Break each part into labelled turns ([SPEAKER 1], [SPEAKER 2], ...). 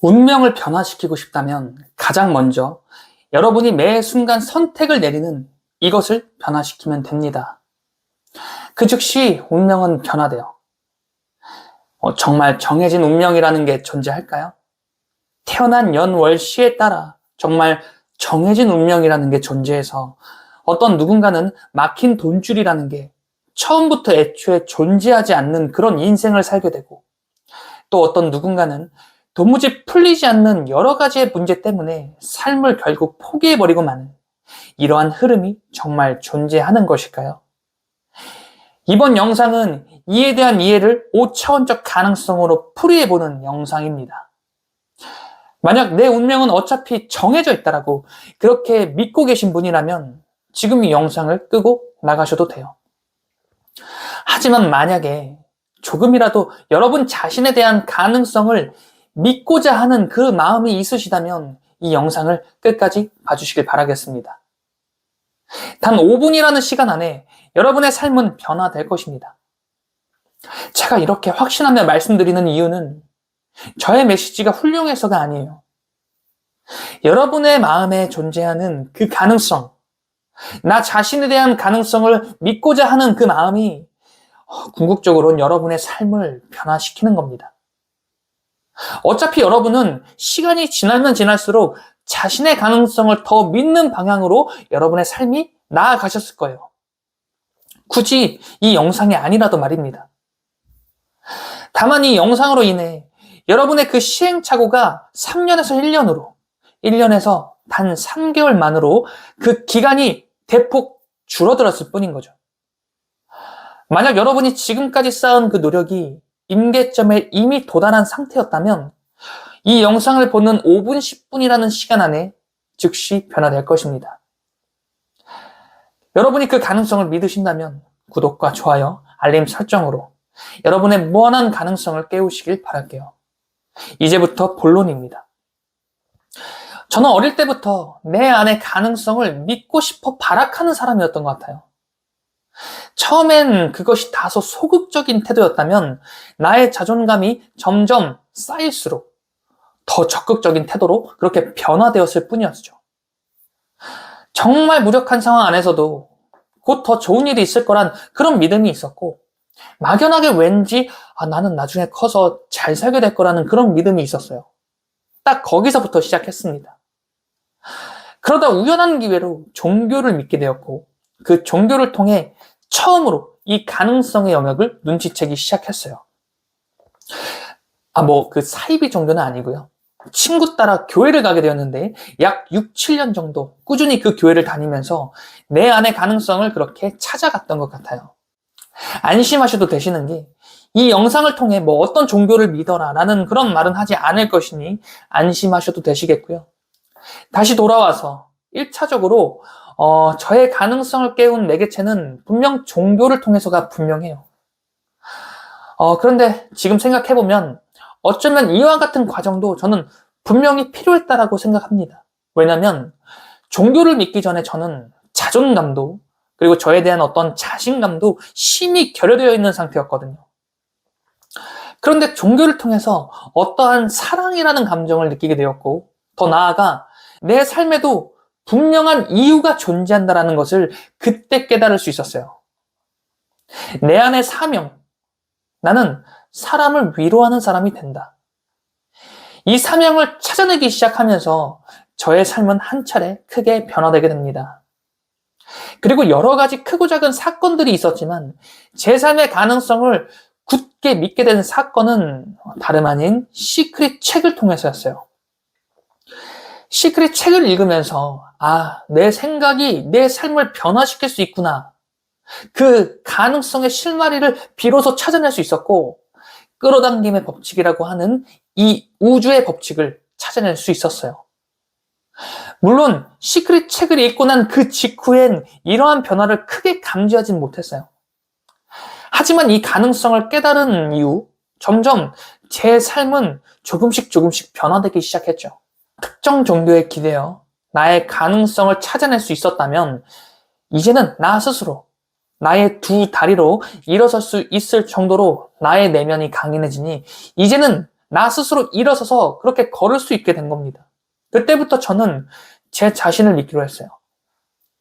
[SPEAKER 1] 운명을 변화시키고 싶다면 가장 먼저 여러분이 매 순간 선택을 내리는 이것을 변화시키면 됩니다. 그 즉시 운명은 변화돼요. 정말 정해진 운명이라는 게 존재할까요? 태어난 연월시에 따라 정말 정해진 운명이라는 게 존재해서 어떤 누군가는 막힌 돈줄이라는 게 처음부터 애초에 존재하지 않는 그런 인생을 살게 되고, 또 어떤 누군가는 도무지 풀리지 않는 여러 가지의 문제 때문에 삶을 결국 포기해버리고 마는 이러한 흐름이 정말 존재하는 것일까요? 이번 영상은 이에 대한 이해를 5차원적 가능성으로 풀이해보는 영상입니다. 만약 내 운명은 어차피 정해져 있다라고 그렇게 믿고 계신 분이라면 지금 이 영상을 끄고 나가셔도 돼요. 하지만 만약에 조금이라도 여러분 자신에 대한 가능성을 믿고자 하는 그 마음이 있으시다면 이 영상을 끝까지 봐주시길 바라겠습니다. 단 5분이라는 시간 안에 여러분의 삶은 변화될 것입니다. 제가 이렇게 확신하며 말씀드리는 이유는 저의 메시지가 훌륭해서가 아니에요. 여러분의 마음에 존재하는 그 가능성, 나 자신에 대한 가능성을 믿고자 하는 그 마음이 궁극적으로는 여러분의 삶을 변화시키는 겁니다. 어차피 여러분은 시간이 지나면 지날수록 자신의 가능성을 더 믿는 방향으로 여러분의 삶이 나아가셨을 거예요. 굳이 이 영상이 아니라도 말입니다. 다만 이 영상으로 인해 여러분의 그 시행착오가 3년에서 1년으로, 1년에서 단 3개월 만으로 그 기간이 대폭 줄어들었을 뿐인 거죠. 만약 여러분이 지금까지 쌓은 그 노력이 임계점에 이미 도달한 상태였다면 이 영상을 보는 5분, 10분이라는 시간 안에 즉시 변화될 것입니다. 여러분이 그 가능성을 믿으신다면 구독과 좋아요, 알림 설정으로 여러분의 무한한 가능성을 깨우시길 바랄게요. 이제부터 본론입니다. 저는 어릴 때부터 내 안의 가능성을 믿고 싶어 발악하는 사람이었던 것 같아요. 처음엔 그것이 다소 소극적인 태도였다면 나의 자존감이 점점 쌓일수록 더 적극적인 태도로 그렇게 변화되었을 뿐이었죠. 정말 무력한 상황 안에서도 곧 더 좋은 일이 있을 거란 그런 믿음이 있었고, 막연하게 왠지 나는 나중에 커서 잘 살게 될 거라는 그런 믿음이 있었어요. 딱 거기서부터 시작했습니다. 그러다 우연한 기회로 종교를 믿게 되었고, 그 종교를 통해 처음으로 이 가능성의 영역을 눈치채기 시작했어요. 그 사이비 종교는 아니고요. 친구 따라 교회를 가게 되었는데 약 6, 7년 정도 꾸준히 그 교회를 다니면서 내 안의 가능성을 그렇게 찾아갔던 것 같아요. 안심하셔도 되시는 게 이 영상을 통해 어떤 종교를 믿어라 라는 그런 말은 하지 않을 것이니 안심하셔도 되시겠고요. 다시 돌아와서 1차적으로 저의 가능성을 깨운 매개체는 분명 종교를 통해서가 분명해요. 그런데 지금 생각해보면 어쩌면 이와 같은 과정도 저는 분명히 필요했다라고 생각합니다. 왜냐하면 종교를 믿기 전에 저는 자존감도 그리고 저에 대한 어떤 자신감도 심히 결여되어 있는 상태였거든요. 그런데 종교를 통해서 어떠한 사랑이라는 감정을 느끼게 되었고, 더 나아가 내 삶에도 분명한 이유가 존재한다는 것을 그때 깨달을 수 있었어요. 내 안의 사명, 나는 사람을 위로하는 사람이 된다. 이 사명을 찾아내기 시작하면서 저의 삶은 한 차례 크게 변화되게 됩니다. 그리고 여러 가지 크고 작은 사건들이 있었지만 제 삶의 가능성을 굳게 믿게 된 사건은 다름 아닌 시크릿 책을 통해서였어요. 시크릿 책을 읽으면서 내 생각이 내 삶을 변화시킬 수 있구나. 그 가능성의 실마리를 비로소 찾아낼 수 있었고, 끌어당김의 법칙이라고 하는 이 우주의 법칙을 찾아낼 수 있었어요. 물론 시크릿 책을 읽고 난 그 직후엔 이러한 변화를 크게 감지하진 못했어요. 하지만 이 가능성을 깨달은 이후 점점 제 삶은 조금씩 변화되기 시작했죠. 특정 종교에 기대어 나의 가능성을 찾아낼 수 있었다면 이제는 나 스스로 나의 두 다리로 일어설 수 있을 정도로 나의 내면이 강인해지니 이제는 나 스스로 일어서서 그렇게 걸을 수 있게 된 겁니다. 그때부터 저는 제 자신을 믿기로 했어요.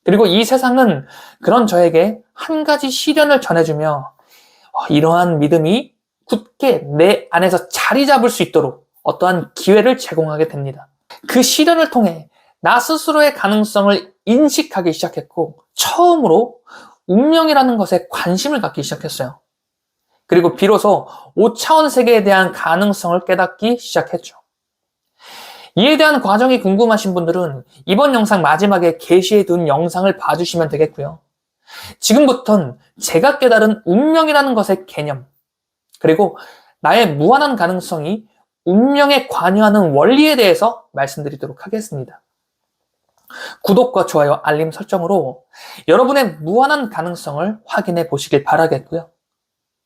[SPEAKER 1] 그리고 이 세상은 그런 저에게 한 가지 시련을 전해주며 이러한 믿음이 굳게 내 안에서 자리 잡을 수 있도록 어떠한 기회를 제공하게 됩니다. 그 시련을 통해 나 스스로의 가능성을 인식하기 시작했고 처음으로 운명이라는 것에 관심을 갖기 시작했어요. 그리고 비로소 5차원 세계에 대한 가능성을 깨닫기 시작했죠. 이에 대한 과정이 궁금하신 분들은 이번 영상 마지막에 게시해둔 영상을 봐주시면 되겠고요. 지금부턴 제가 깨달은 운명이라는 것의 개념, 그리고 나의 무한한 가능성이 운명에 관여하는 원리에 대해서 말씀드리도록 하겠습니다. 구독과 좋아요, 알림 설정으로 여러분의 무한한 가능성을 확인해 보시길 바라겠고요.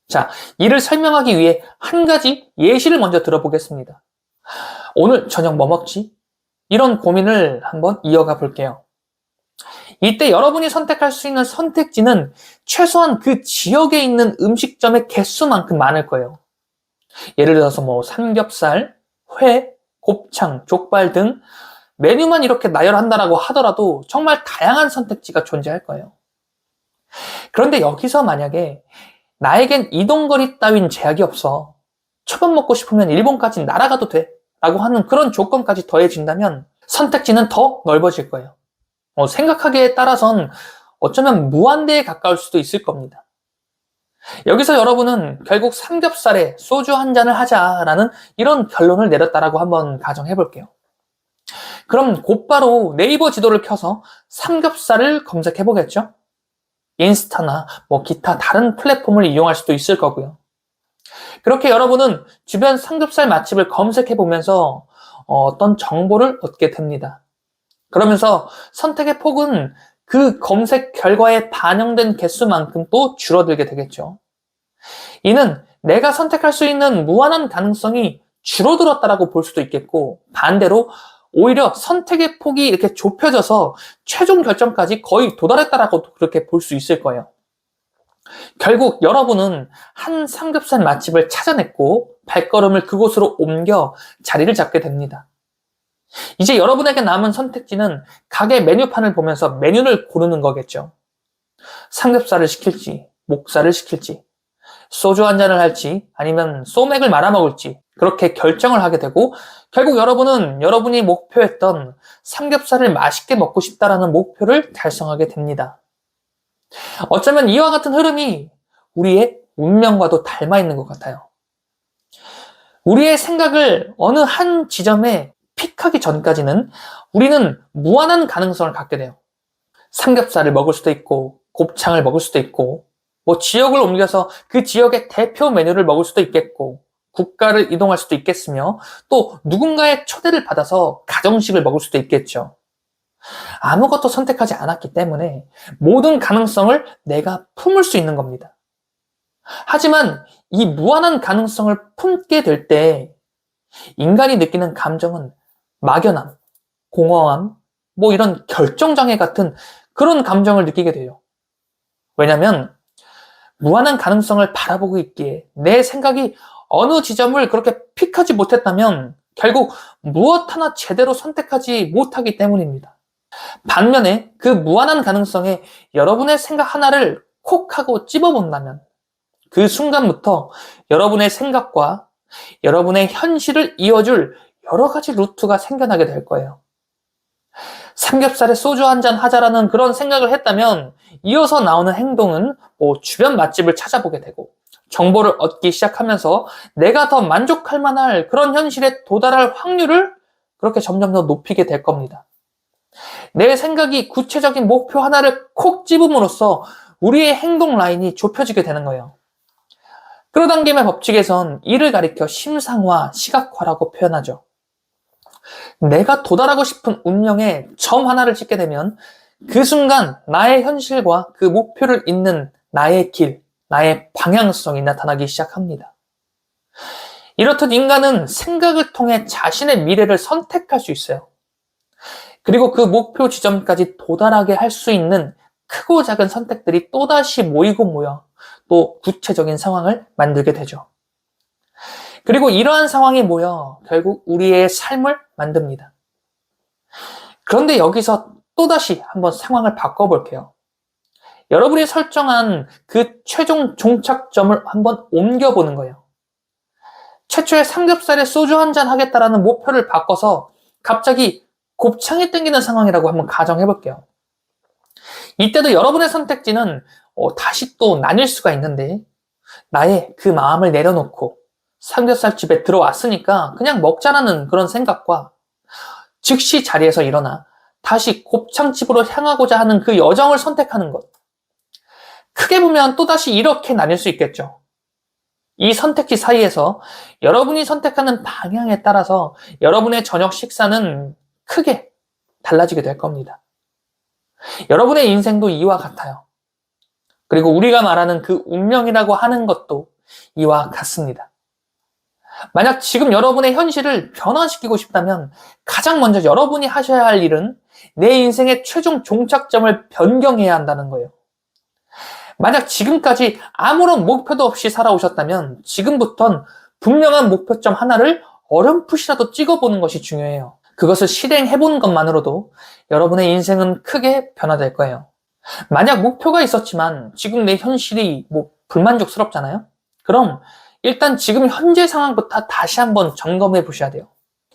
[SPEAKER 1] 자, 이를 설명하기 위해 한 가지 예시를 먼저 들어보겠습니다. 오늘 저녁 뭐 먹지? 이런 고민을 한번 이어가 볼게요. 이때 여러분이 선택할 수 있는 선택지는 최소한 그 지역에 있는 음식점의 개수만큼 많을 거예요. 예를 들어서 삼겹살, 회, 곱창, 족발 등 메뉴만 이렇게 나열한다라고 하더라도 정말 다양한 선택지가 존재할 거예요. 그런데 여기서 만약에 나에겐 이동거리 따윈 제약이 없어. 초밥 먹고 싶으면 일본까지 날아가도 돼. 라고 하는 그런 조건까지 더해진다면 선택지는 더 넓어질 거예요. 생각하기에 따라선 어쩌면 무한대에 가까울 수도 있을 겁니다. 여기서 여러분은 결국 삼겹살에 소주 한 잔을 하자라는 이런 결론을 내렸다라고 한번 가정해 볼게요. 그럼 곧바로 네이버 지도를 켜서 삼겹살을 검색해 보겠죠? 인스타나 기타 다른 플랫폼을 이용할 수도 있을 거고요. 그렇게 여러분은 주변 삼겹살 맛집을 검색해 보면서 어떤 정보를 얻게 됩니다. 그러면서 선택의 폭은 그 검색 결과에 반영된 개수만큼 또 줄어들게 되겠죠. 이는 내가 선택할 수 있는 무한한 가능성이 줄어들었다라고 볼 수도 있겠고, 반대로 오히려 선택의 폭이 이렇게 좁혀져서 최종 결정까지 거의 도달했다라고 그렇게 볼 수 있을 거예요. 결국 여러분은 한 삼겹살 맛집을 찾아냈고 발걸음을 그곳으로 옮겨 자리를 잡게 됩니다. 이제 여러분에게 남은 선택지는 가게 메뉴판을 보면서 메뉴를 고르는 거겠죠. 삼겹살을 시킬지, 목살을 시킬지, 소주 한 잔을 할지, 아니면 소맥을 말아 먹을지 그렇게 결정을 하게 되고, 결국 여러분은 여러분이 목표했던 삼겹살을 맛있게 먹고 싶다라는 목표를 달성하게 됩니다. 어쩌면 이와 같은 흐름이 우리의 운명과도 닮아 있는 것 같아요. 우리의 생각을 어느 한 지점에 픽하기 전까지는 우리는 무한한 가능성을 갖게 돼요. 삼겹살을 먹을 수도 있고, 곱창을 먹을 수도 있고, 지역을 옮겨서 그 지역의 대표 메뉴를 먹을 수도 있겠고, 국가를 이동할 수도 있겠으며, 또 누군가의 초대를 받아서 가정식을 먹을 수도 있겠죠. 아무것도 선택하지 않았기 때문에 모든 가능성을 내가 품을 수 있는 겁니다. 하지만 이 무한한 가능성을 품게 될 때 인간이 느끼는 감정은 막연함, 공허함, 이런 결정장애 같은 그런 감정을 느끼게 돼요. 왜냐면 무한한 가능성을 바라보고 있기에 내 생각이 어느 지점을 그렇게 픽하지 못했다면 결국 무엇 하나 제대로 선택하지 못하기 때문입니다. 반면에 그 무한한 가능성에 여러분의 생각 하나를 콕 하고 찝어본다면 그 순간부터 여러분의 생각과 여러분의 현실을 이어줄 여러 가지 루트가 생겨나게 될 거예요. 삼겹살에 소주 한잔 하자라는 그런 생각을 했다면 이어서 나오는 행동은 주변 맛집을 찾아보게 되고, 정보를 얻기 시작하면서 내가 더 만족할 만할 그런 현실에 도달할 확률을 그렇게 점점 더 높이게 될 겁니다. 내 생각이 구체적인 목표 하나를 콕 집음으로써 우리의 행동 라인이 좁혀지게 되는 거예요. 끌어당김의 법칙에선 이를 가리켜 심상화, 시각화라고 표현하죠. 내가 도달하고 싶은 운명에 점 하나를 찍게 되면 그 순간 나의 현실과 그 목표를 잇는 나의 길, 나의 방향성이 나타나기 시작합니다. 이렇듯 인간은 생각을 통해 자신의 미래를 선택할 수 있어요. 그리고 그 목표 지점까지 도달하게 할 수 있는 크고 작은 선택들이 또다시 모이고 모여 또 구체적인 상황을 만들게 되죠. 그리고 이러한 상황이 모여 결국 우리의 삶을 만듭니다. 그런데 여기서 또다시 한번 상황을 바꿔볼게요. 여러분이 설정한 그 최종 종착점을 한번 옮겨보는 거예요. 최초의 삼겹살에 소주 한잔 하겠다라는 목표를 바꿔서 갑자기 곱창이 땡기는 상황이라고 한번 가정해볼게요. 이때도 여러분의 선택지는 다시 또 나뉠 수가 있는데, 나의 그 마음을 내려놓고 삼겹살집에 들어왔으니까 그냥 먹자라는 그런 생각과 즉시 자리에서 일어나 다시 곱창집으로 향하고자 하는 그 여정을 선택하는 것. 크게 보면 또다시 이렇게 나뉠 수 있겠죠. 이 선택지 사이에서 여러분이 선택하는 방향에 따라서 여러분의 저녁 식사는 크게 달라지게 될 겁니다. 여러분의 인생도 이와 같아요. 그리고 우리가 말하는 그 운명이라고 하는 것도 이와 같습니다. 만약 지금 여러분의 현실을 변화시키고 싶다면 가장 먼저 여러분이 하셔야 할 일은 내 인생의 최종 종착점을 변경해야 한다는 거예요. 만약 지금까지 아무런 목표도 없이 살아오셨다면 지금부턴 분명한 목표점 하나를 어렴풋이라도 찍어보는 것이 중요해요. 그것을 실행해보는 것만으로도 여러분의 인생은 크게 변화될 거예요. 만약 목표가 있었지만 지금 내 현실이 불만족스럽잖아요? 그럼 일단 지금 현재 상황부터 다시 한번 점검해 보셔야 돼요.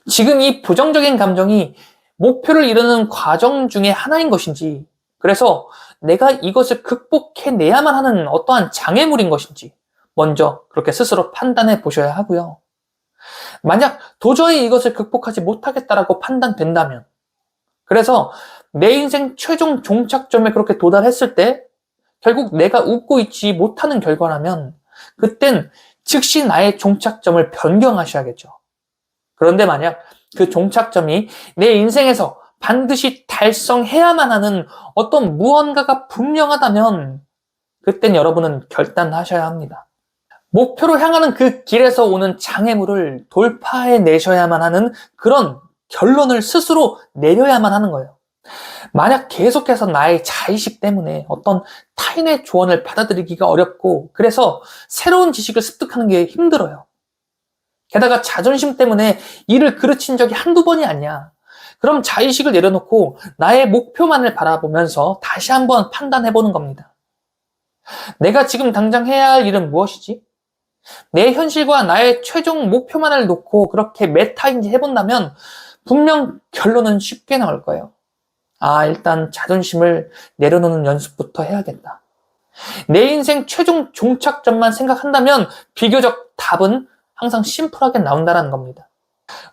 [SPEAKER 1] 지금 이 부정적인 감정이 목표를 이루는 과정 중에 하나인 것인지, 그래서 내가 이것을 극복해내야만 하는 어떠한 장애물인 것인지 먼저 그렇게 스스로 판단해 보셔야 하고요. 만약 도저히 이것을 극복하지 못하겠다라고 판단된다면, 그래서 내 인생 최종 종착점에 그렇게 도달했을 때 결국 내가 웃고 있지 못하는 결과라면 그땐 즉시 나의 종착점을 변경하셔야겠죠. 그런데 만약 그 종착점이 내 인생에서 반드시 달성해야만 하는 어떤 무언가가 분명하다면 그땐 여러분은 결단하셔야 합니다. 목표로 향하는 그 길에서 오는 장애물을 돌파해내셔야만 하는 그런 결론을 스스로 내려야만 하는 거예요. 만약 계속해서 나의 자의식 때문에 어떤 타인의 조언을 받아들이기가 어렵고 그래서 새로운 지식을 습득하는 게 힘들어요. 게다가 자존심 때문에 일을 그르친 적이 한두 번이 아니야. 그럼 자의식을 내려놓고 나의 목표만을 바라보면서 다시 한번 판단해보는 겁니다. 내가 지금 당장 해야 할 일은 무엇이지? 내 현실과 나의 최종 목표만을 놓고 그렇게 메타인지 해본다면 분명 결론은 쉽게 나올 거예요. 일단 자존심을 내려놓는 연습부터 해야겠다. 내 인생 최종 종착점만 생각한다면 비교적 답은 항상 심플하게 나온다는 겁니다.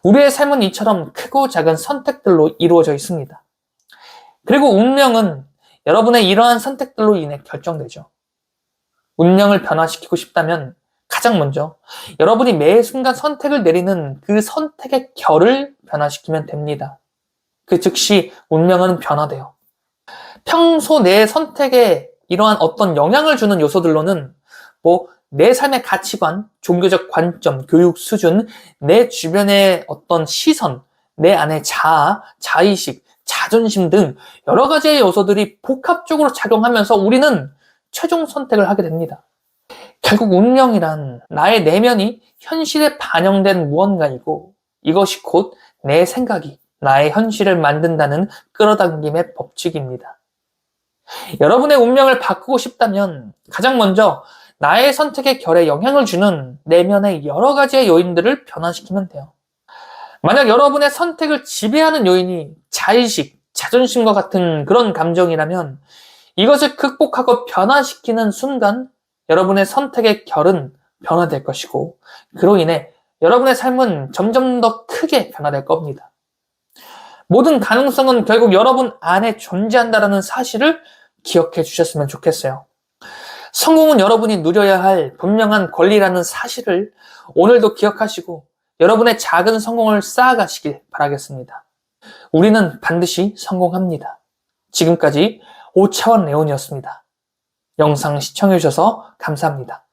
[SPEAKER 1] 우리의 삶은 이처럼 크고 작은 선택들로 이루어져 있습니다. 그리고 운명은 여러분의 이러한 선택들로 인해 결정되죠. 운명을 변화시키고 싶다면 가장 먼저 여러분이 매 순간 선택을 내리는 그 선택의 결을 변화시키면 됩니다. 그 즉시 운명은 변화돼요. 평소 내 선택에 이러한 어떤 영향을 주는 요소들로는 내 삶의 가치관, 종교적 관점, 교육 수준, 내 주변의 어떤 시선, 내 안의 자아, 자의식, 자존심 등 여러 가지의 요소들이 복합적으로 작용하면서 우리는 최종 선택을 하게 됩니다. 결국 운명이란 나의 내면이 현실에 반영된 무언가이고 이것이 곧 내 생각이 나의 현실을 만든다는 끌어당김의 법칙입니다. 여러분의 운명을 바꾸고 싶다면 가장 먼저 나의 선택의 결에 영향을 주는 내면의 여러 가지의 요인들을 변화시키면 돼요. 만약 여러분의 선택을 지배하는 요인이 자의식, 자존심과 같은 그런 감정이라면 이것을 극복하고 변화시키는 순간 여러분의 선택의 결은 변화될 것이고 그로 인해 여러분의 삶은 점점 더 크게 변화될 겁니다. 모든 가능성은 결국 여러분 안에 존재한다는 사실을 기억해 주셨으면 좋겠어요. 성공은 여러분이 누려야 할 분명한 권리라는 사실을 오늘도 기억하시고 여러분의 작은 성공을 쌓아가시길 바라겠습니다. 우리는 반드시 성공합니다. 지금까지 5차원 레온이었습니다. 영상 시청해주셔서 감사합니다.